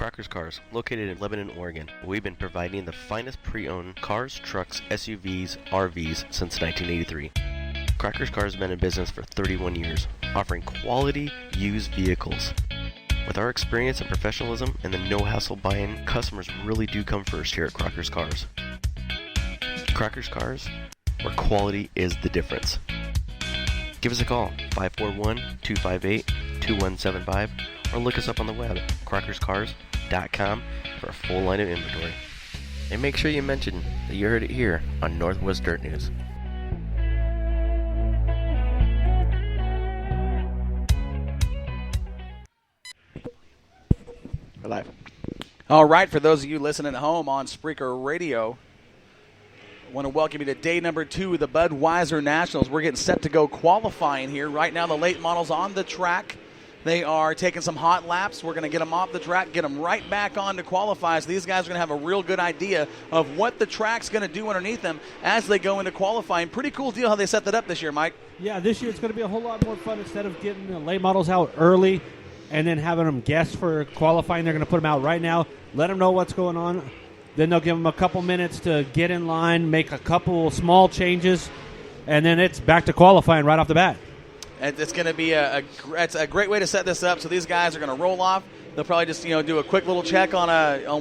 Crockers Cars, located in Lebanon, Oregon. We've been providing the finest pre-owned cars, trucks, SUVs, RVs since 1983. Crockers Cars has been in business for 31 years, offering quality used vehicles. With our experience and professionalism and the no-hassle buying, customers really do come first here at Crockers Cars. Crockers Cars, where quality is the difference. Give us a call, 541-258-2175, or look us up on the web, crockerscars.com, for a full line of inventory. And make sure you mention that you heard it here on Northwest Dirt News. We're live. All right, for those of you listening at home on Spreaker Radio, I want to welcome you to day number 2 of the Budweiser Nationals. We're getting set to go qualifying here. Right now, the late models on the track. They are taking some hot laps. We're going to get them off the track, get them right back on to qualify. So these guys are going to have a real good idea of what the track's going to do underneath them as they go into qualifying. Pretty cool deal how they set that up this year, Mike. Yeah, this year it's going to be a whole lot more fun. Instead of getting the late models out early and then having them guess for qualifying, they're going to put them out right now, let them know what's going on. Then they'll give them a couple minutes to get in line, make a couple small changes, and then it's back to qualifying right off the bat. It's going to be it's a great way to set this up. So these guys are going to roll off. They'll probably just do a quick little check on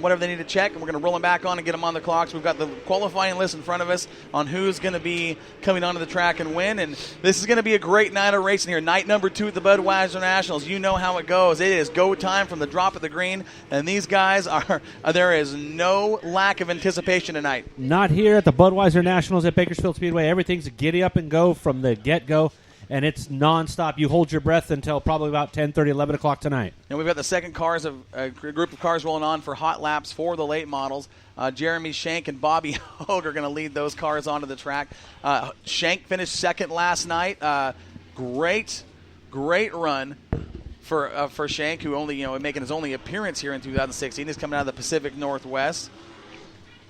whatever they need to check, and we're going to roll them back on and get them on the clocks. We've got the qualifying list in front of us on who's going to be coming onto the track and win. And this is going to be a great night of racing here. Night number 2 at the Budweiser Nationals. You know how it goes. It is go time from the drop of the green, and these guys are. There is no lack of anticipation tonight. Not here at the Budweiser Nationals at Bakersfield Speedway. Everything's giddy up and go from the get-go. And it's nonstop. You hold your breath until probably about 10:30, 11 o'clock tonight. And we've got the second cars of a group of cars rolling on for hot laps for the late models. Jeremy Shank and Bobby Hogue are going to lead those cars onto the track. Shank finished second last night. Great run for Shank, who only making his only appearance here in 2016. He's coming out of the Pacific Northwest.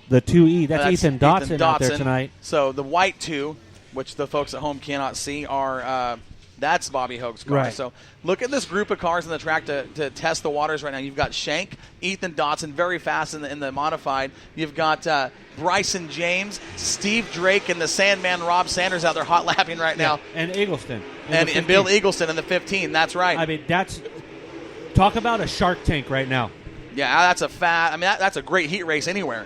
The 2E, that's Ethan Dotson out there tonight. So the white 2. Which the folks at home cannot see, are that's Bobby Hogue's car. Right. So look at this group of cars on the track to test the waters right now. You've got Shank, Ethan Dotson, very fast in the modified. You've got Bryson James, Steve Drake, and the Sandman Rob Sanders out there hot lapping right now. And Eggleston. And Bill Eggleston in the 15. That's right. I mean, talk about a Shark Tank right now. Yeah, that's a great heat race anywhere.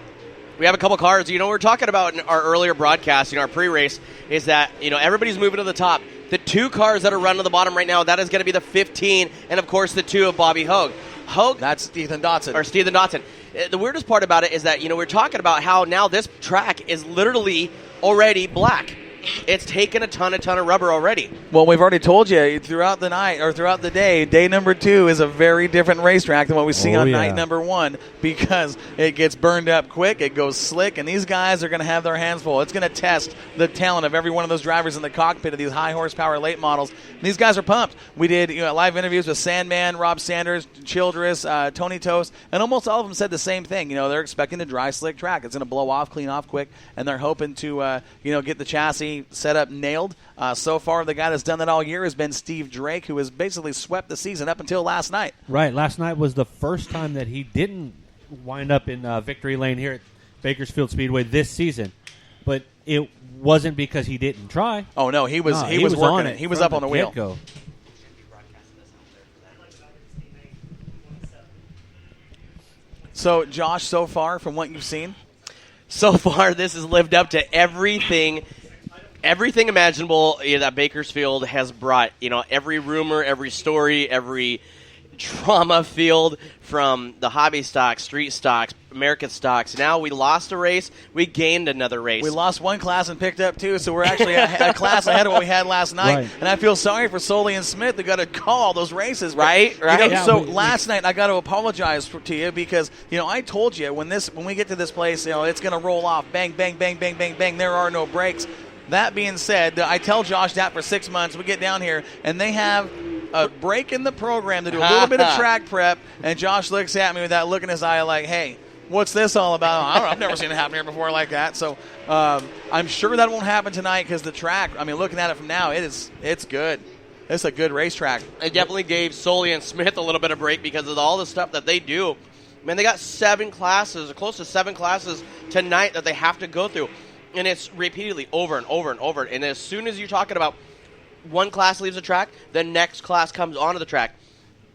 We have a couple cars. We're talking about in our earlier broadcast, our pre-race, is that, everybody's moving to the top. The 2 cars that are running to the bottom right now, that is going to be the 15, and, of course, the 2 of Bobby Hogue. That's Ethan Dotson. Or Stephen Dotson. The weirdest part about it is that, we're talking about how now this track is literally already black. It's taken a ton of rubber already. Well, we've already told you throughout the night or throughout the day number 2 is a very different racetrack than what we see on night number 1 because it gets burned up quick, it goes slick, and these guys are going to have their hands full. It's going to test the talent of every one of those drivers in the cockpit of these high horsepower late models. And these guys are pumped. We did live interviews with Sandman, Rob Sanders, Childress, Tony Tost, and almost all of them said the same thing. They're expecting a dry, slick track. It's going to blow off, clean off quick, and they're hoping to get the chassis set up nailed. So far, the guy that's done that all year has been Steve Drake, who has basically swept the season up until last night. Right. Last night was the first time that he didn't wind up in victory lane here at Bakersfield Speedway this season. But it wasn't because he didn't try. Oh, no. He was working on it. He was up on the wheel. Get-go. So, Josh, so far from what you've seen? So far, this has lived up to everything imaginable that Bakersfield has brought. Every rumor, every story, every drama field from the hobby stocks, street stocks, American stocks. Now we lost a race, we gained another race. We lost one class and picked up 2, so we're actually a class ahead of what we had last night. Right. And I feel sorry for Soley and Smith who got to call all those races. Right. Last night I got to apologize to you because I told you when we get to this place, it's going to roll off, bang, bang, bang, bang, bang, bang. There are no brakes. That being said, I tell Josh that for 6 months. We get down here, and they have a break in the program to do a little bit of track prep, and Josh looks at me with that look in his eye like, hey, what's this all about? I don't know, I've never seen it happen here before like that. So I'm sure that won't happen tonight because the track, looking at it from now, it's good. It's a good racetrack. It definitely gave Soley and Smith a little bit of break because of all the stuff that they do Man, they got 7 classes, or close to 7 classes tonight that they have to go through. And it's repeatedly over and over and over. And as soon as you're talking about one class leaves the track, the next class comes onto the track.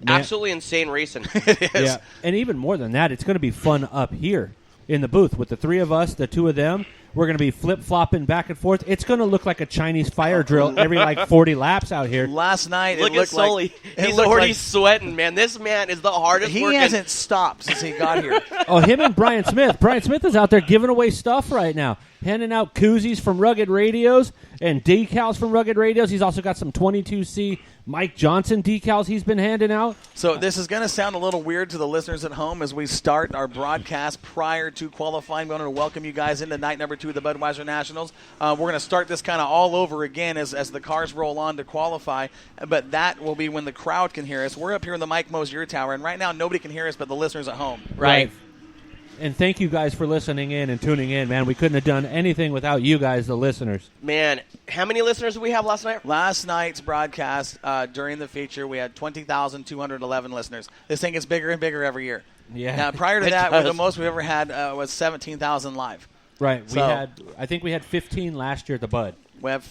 Man. Absolutely insane racing. It is. Yeah, and even more than that, it's going to be fun up here in the booth with the 3 of us, the 2 of them. We're going to be flip-flopping back and forth. It's going to look like a Chinese fire drill every 40 laps out here. Last night, Look it at looked Sully. like He's already sweating, man. This man is the hardest he working. hasn't stopped since he got here. Oh, him and Brian Smith. Brian Smith is out there giving away stuff right now, handing out koozies from Rugged Radios and decals from Rugged Radios. He's also got some 22C Mike Johnson decals he's been handing out. So this is going to sound a little weird to the listeners at home as we start our broadcast prior to qualifying. We want to welcome you guys into night number 2 of the Budweiser Nationals. We're going to start this kind of all over again as the cars roll on to qualify, but that will be when the crowd can hear us. We're up here in the Mike Mosier Tower, and right now nobody can hear us but the listeners at home. Right. And thank you guys for listening in and tuning in, man. We couldn't have done anything without you guys, the listeners. Man, how many listeners did we have last night? Last night's broadcast, during the feature, we had 20,211 listeners. This thing gets bigger and bigger every year. Yeah. Now, prior to It that, does. the most we've ever had was 17,000 live. Right. So- I think we had 15 last year at the Bud. We have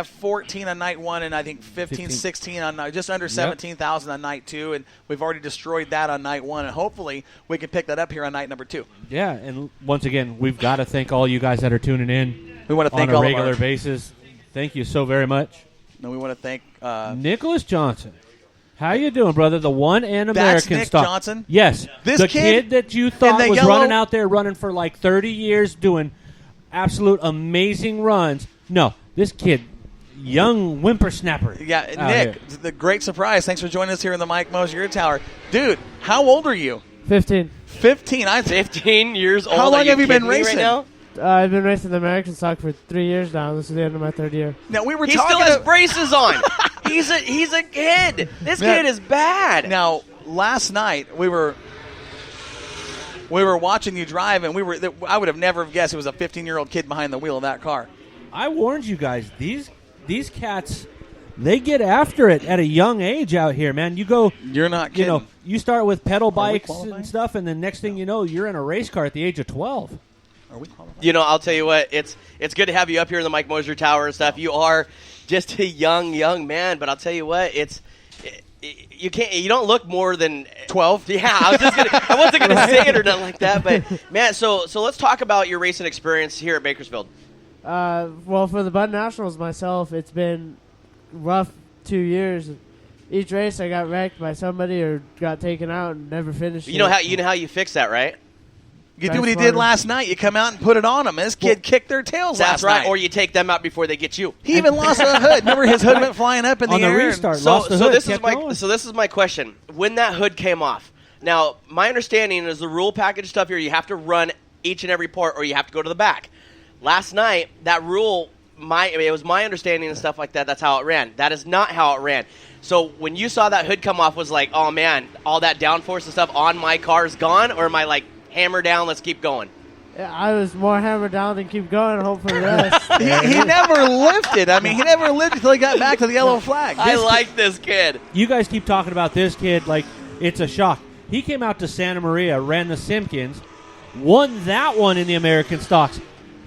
14 on night 1, and I think 15, 16 on night, just under 17,000 on night 2, and we've already destroyed that on night 1, and hopefully we can pick that up here on night number 2. Yeah, and once again, we've got to thank all you guys that are tuning in We want to thank on a all regular of our, basis. Thank you so very much. no, we want to thank Nicholas Johnson. How you doing, brother? The one and American Nick stock. Johnson? Yes. This the kid that you in thought the was yellow- running out there running for like 30 years doing absolute amazing runs. No, this kid, young whippersnapper. yeah, out Nick, here. the great surprise. Thanks for joining us here in the Mike Mosier Tower. Dude, how old are you? 15. 15. 15 years old. How long Are you have you been kidding me racing? right now? I've been racing the American stock for 3 years now. This is the end of my 3rd year. Now, we were He talking still has braces on. He's a kid. This Man. kid is bad. Now, last night we were watching you drive, and I would have never have guessed it was a 15-year-old kid behind the wheel of that car. I warned you guys. These cats, they get after it at a young age out here, man. You go, You're not kidding. you know, you start with pedal Are we bikes qualifying? and stuff, and then next thing you know, you're in a race car at the age of 12. Are we qualified? You know, I'll tell you what. It's good to have you up here in the Mike Mosier Tower and stuff. You are just a young man, but I'll tell you what. You don't look more than 12? Yeah, I wasn't gonna say it or nothing like that, but man. So let's talk about your racing experience here at Bakersfield. Well, for the Bud Nationals myself, it's been rough 2 years. Each race I got wrecked by somebody or got taken out and never finished. You know how you fix that, right? You That's do what he did smarter. last night. You come out and put it on him. This kid kicked their tails That's last right. night. Or you take them out before they get you. He even lost a hood. Remember, his hood went flying up in On the air. restart. So, Lost the so hood, this is kept my going. so this is my question. When that hood came off, now my understanding is the rule package stuff here. You have to run each and every part, or you have to go to the back. Last night, that rule, it was my understanding and stuff like that. That's how it ran. That is not how it ran. So when you saw that hood come off, was like, oh man, all that downforce and stuff on my car is gone, or am I like hammer down? Let's keep going. I was more hammered down than keep going and hope for the rest. He never lifted. I mean, he never lifted until he got back to the yellow flag. I like this kid. You guys keep talking about this kid like it's a shock. He came out to Santa Maria, ran the Simpkins, won that one in the American stocks.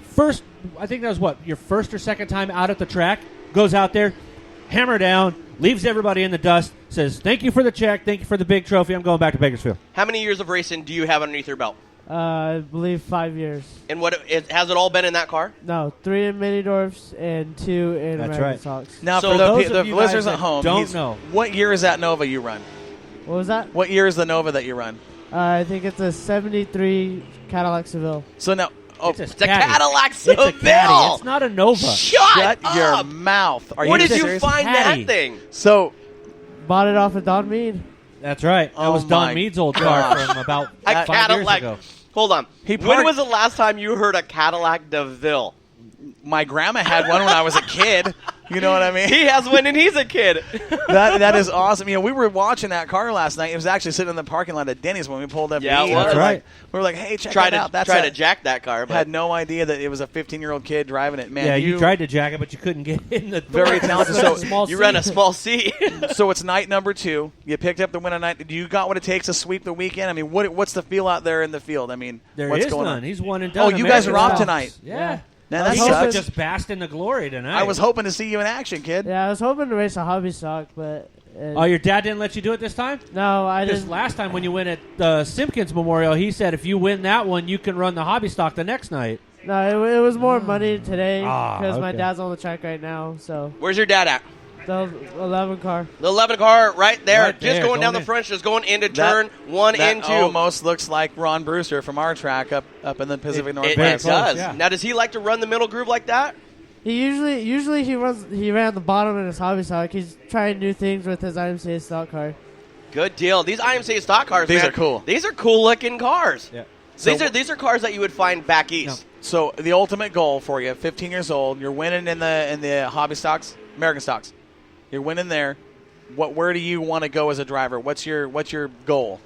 First, I think that was what, your first or second time out at the track, goes out there, hammer down, leaves everybody in the dust, says, thank you for the check, thank you for the big trophy, I'm going back to Bakersfield. How many years of racing do you have underneath your belt? I believe 5 years. And has it all been in that car? No, 3 in Minidorfs and 2 in That's American right. stocks. Now, So for those the of you listeners guys at that home, don't know. what year is that Nova you run? What was that? What year is the Nova that you run? I think it's a 73 Cadillac Seville. So now, It's a Cadillac It's a Seville. caddy. It's not a Nova. Shut your up. mouth. Are Where you did you serious? find Caddy. that thing? So, Bought it off of Don Mead. That's right. That Oh was my Don Mead's old car from about A 5 years Cadillac. ago. Hold on. He When parked- was the last time you heard a Cadillac DeVille? my grandma had one when I was a kid. You know what I mean? He has one and he's a kid. That is awesome. You know, we were watching that car last night. It was actually sitting in the parking lot at Denny's when we pulled up. Yeah, to eat. it was. That's right. We were like, hey, check Try that out. That's to jack that car, but had no idea that it was a 15-year-old kid driving it. Man, Yeah, you tried to jack it, but you couldn't get in the door. Very talented. It's So a small you seat. run a small C. So it's night number 2. You picked up the win on night. You got what it takes to sweep the weekend. I mean, what's the feel out there in the field? I mean, There what's is going none. on? He's one and Oh, done. you guys are American off Stocks. tonight. Yeah. Man, that He sucks. just basked in the glory tonight. I was hoping to see you in action, kid. Yeah, I was hoping to race a hobby stock, but Oh, your dad didn't let you do it this time? no, I Because didn't. last time when you win at the Simpkins Memorial, he said if you win that one, you can run the hobby stock the next night. No, it was more money today Ah, because my okay. dad's on the track right now. So Where's your dad at? the 11 car. The 11 car right there. Right just there, going down going the in. front, just going into That- turn 1 That and 2. almost looks like Ron Brewster from our track up in the Pacific It Northwest. Very does. close, yeah. Now, does he like to run the middle groove like that? He usually he ran the bottom in his hobby stock. He's trying new things with his IMCA stock car. Good deal. These IMCA stock cars, These man, are cool. These are cool looking cars. Yeah. These are cars that you would find back east. So the ultimate goal for you, 15 years old, you're winning in the hobby stocks, American stocks. You're winning there. Where do you want to go as a driver? What's your goal?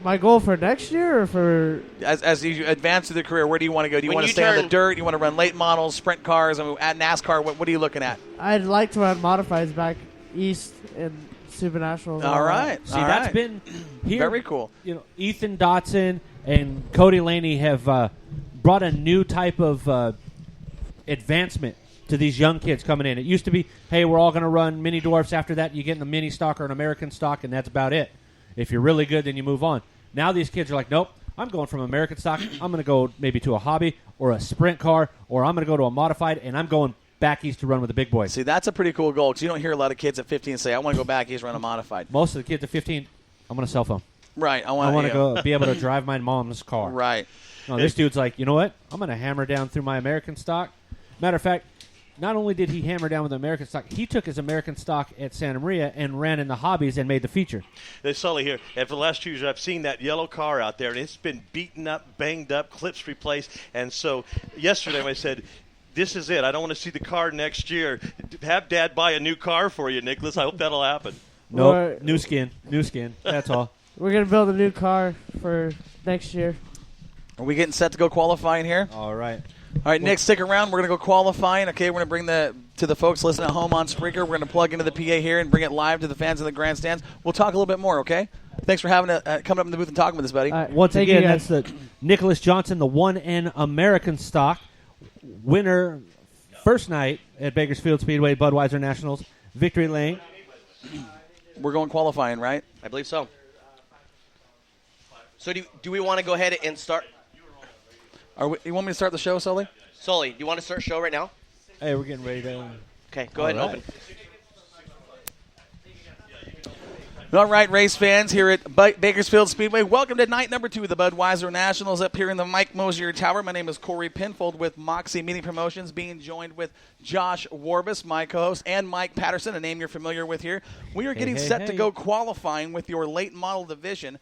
My goal for next year or for As you advance through the career, where do you want to go? Do you When want to you stay on the turn- dirt? Do you want to run late models, sprint cars? I mean, at NASCAR, what are you looking at? I'd like to run modifieds back east in Super Nationals. All right. See, All that's right. been here. Very cool. You know, Ethan Dotson and Cody Laney have brought a new type of advancement to these young kids coming in. It used to be, hey, we're all going to run mini dwarfs. After that, you get in a mini stock or an American stock, and that's about it. If you're really good, then you move on. Now these kids are like, nope, I'm going from American stock. I'm going to go maybe to a hobby or a sprint car, or I'm going to go to a modified, and I'm going back east to run with the big boys. See, that's a pretty cool goal because you don't hear a lot of kids at 15 say, I want to go back, he's run a modified. Most of the kids at 15, I'm going to cell phone. Right. I I want want to go be able to drive my mom's car. Right. No, this dude's like, you know what? I'm going to hammer down through my American stock. Matter of fact, not only did he hammer down with the American stock, he took his American stock at Santa Maria and ran in the hobbies and made the feature. There's Sully here. And for the last 2 years, I've seen that yellow car out there, and it's been beaten up, banged up, clips replaced. And so yesterday I said, this is it. I don't want to see the car next year. Have Dad buy a new car for you, Nicholas. I hope that'll happen. Nope, Or- new skin. That's all. We're gonna build a new car for next year. Are we getting set to go qualifying here? All right. All right, Nick, stick around. We're going to go qualifying. Okay, we're going to bring to the folks listening at home on Spreaker. We're going to plug into the PA here and bring it live to the fans in the grandstands. We'll talk a little bit more, okay? Thanks for coming up in the booth and talking with us, buddy. All right, Once thank you, again, guys. that's the Nicholas Johnson, the 1N American stock winner, first night at Bakersfield Speedway, Budweiser Nationals, victory lane. We're going qualifying, right? I believe so. So do we want to go ahead and start? You want me to start the show, Sully? Sully, do you want to start show right now? Hey, we're getting ready to. Okay, go ahead and All open. All right, race fans here at Bakersfield Speedway. Welcome to night number 2 of the Budweiser Nationals up here in the Mike Mosier Tower. My name is Corey Pinfold with Moxie Media Promotions, being joined with Josh Warbus, my co-host, and Mike Patterson, a name you're familiar with here. We are getting set to go qualifying with your late model division.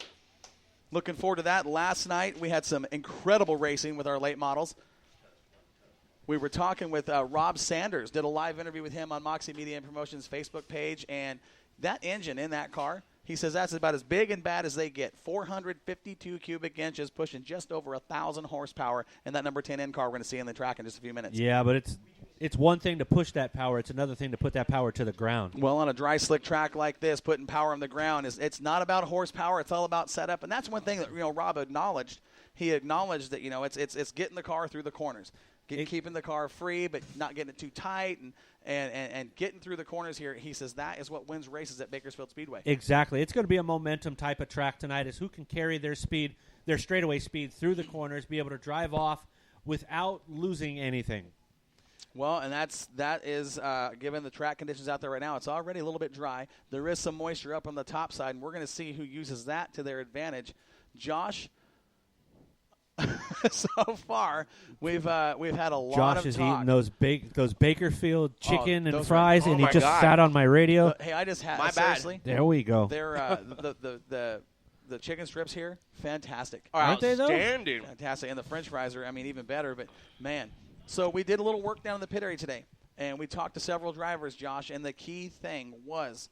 Looking forward to that. Last night we had some incredible racing with our late models. We were talking with Rob Sanders, did a live interview with him on Moxie Media and Promotions Facebook page, and that engine in that car, he says that's about as big and bad as they get. 452 cubic inches, pushing just over 1,000 horsepower in that number 10N car we're going to see in the track in just a few minutes. Yeah, but it's one thing to push that power. It's another thing to put that power to the ground. Well, on a dry, slick track like this, putting power on the ground, it's not about horsepower. It's all about setup. And that's one thing that Rob acknowledged. He acknowledged that, it's getting the car through the corners. Keeping the car free, but not getting it too tight, and getting through the corners here. He says that is what wins races at Bakersfield Speedway. Exactly. It's going to be a momentum type of track tonight, is who can carry their speed, their straightaway speed through the corners, be able to drive off without losing anything. Well, and that is given the track conditions out there right now, it's already a little bit dry. There is some moisture up on the top side, and we're going to see who uses that to their advantage. Josh, so far we've had a lot Josh of is talk. eating those Bakerfield chicken and those fries, are- and oh he my just God. sat on my radio. Hey, I just had My bad. seriously. There we go. They're the chicken strips here, fantastic. Aren't they, though? Outstanding. Fantastic, and the French fries are, even better. But man, so we did a little work down in the pit area today. And we talked to several drivers, Josh, and the key thing was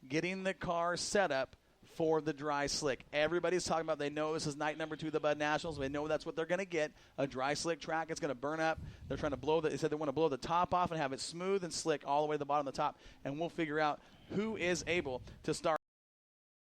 getting the car set up for the dry slick. Everybody's talking about they know this is night number 2 of the Bud Nationals. They know that's what they're going to get, a dry slick track. It's going to burn up. They're trying to they said they want to blow the top off and have it smooth and slick all the way to the bottom of the top. And we'll figure out who is able to start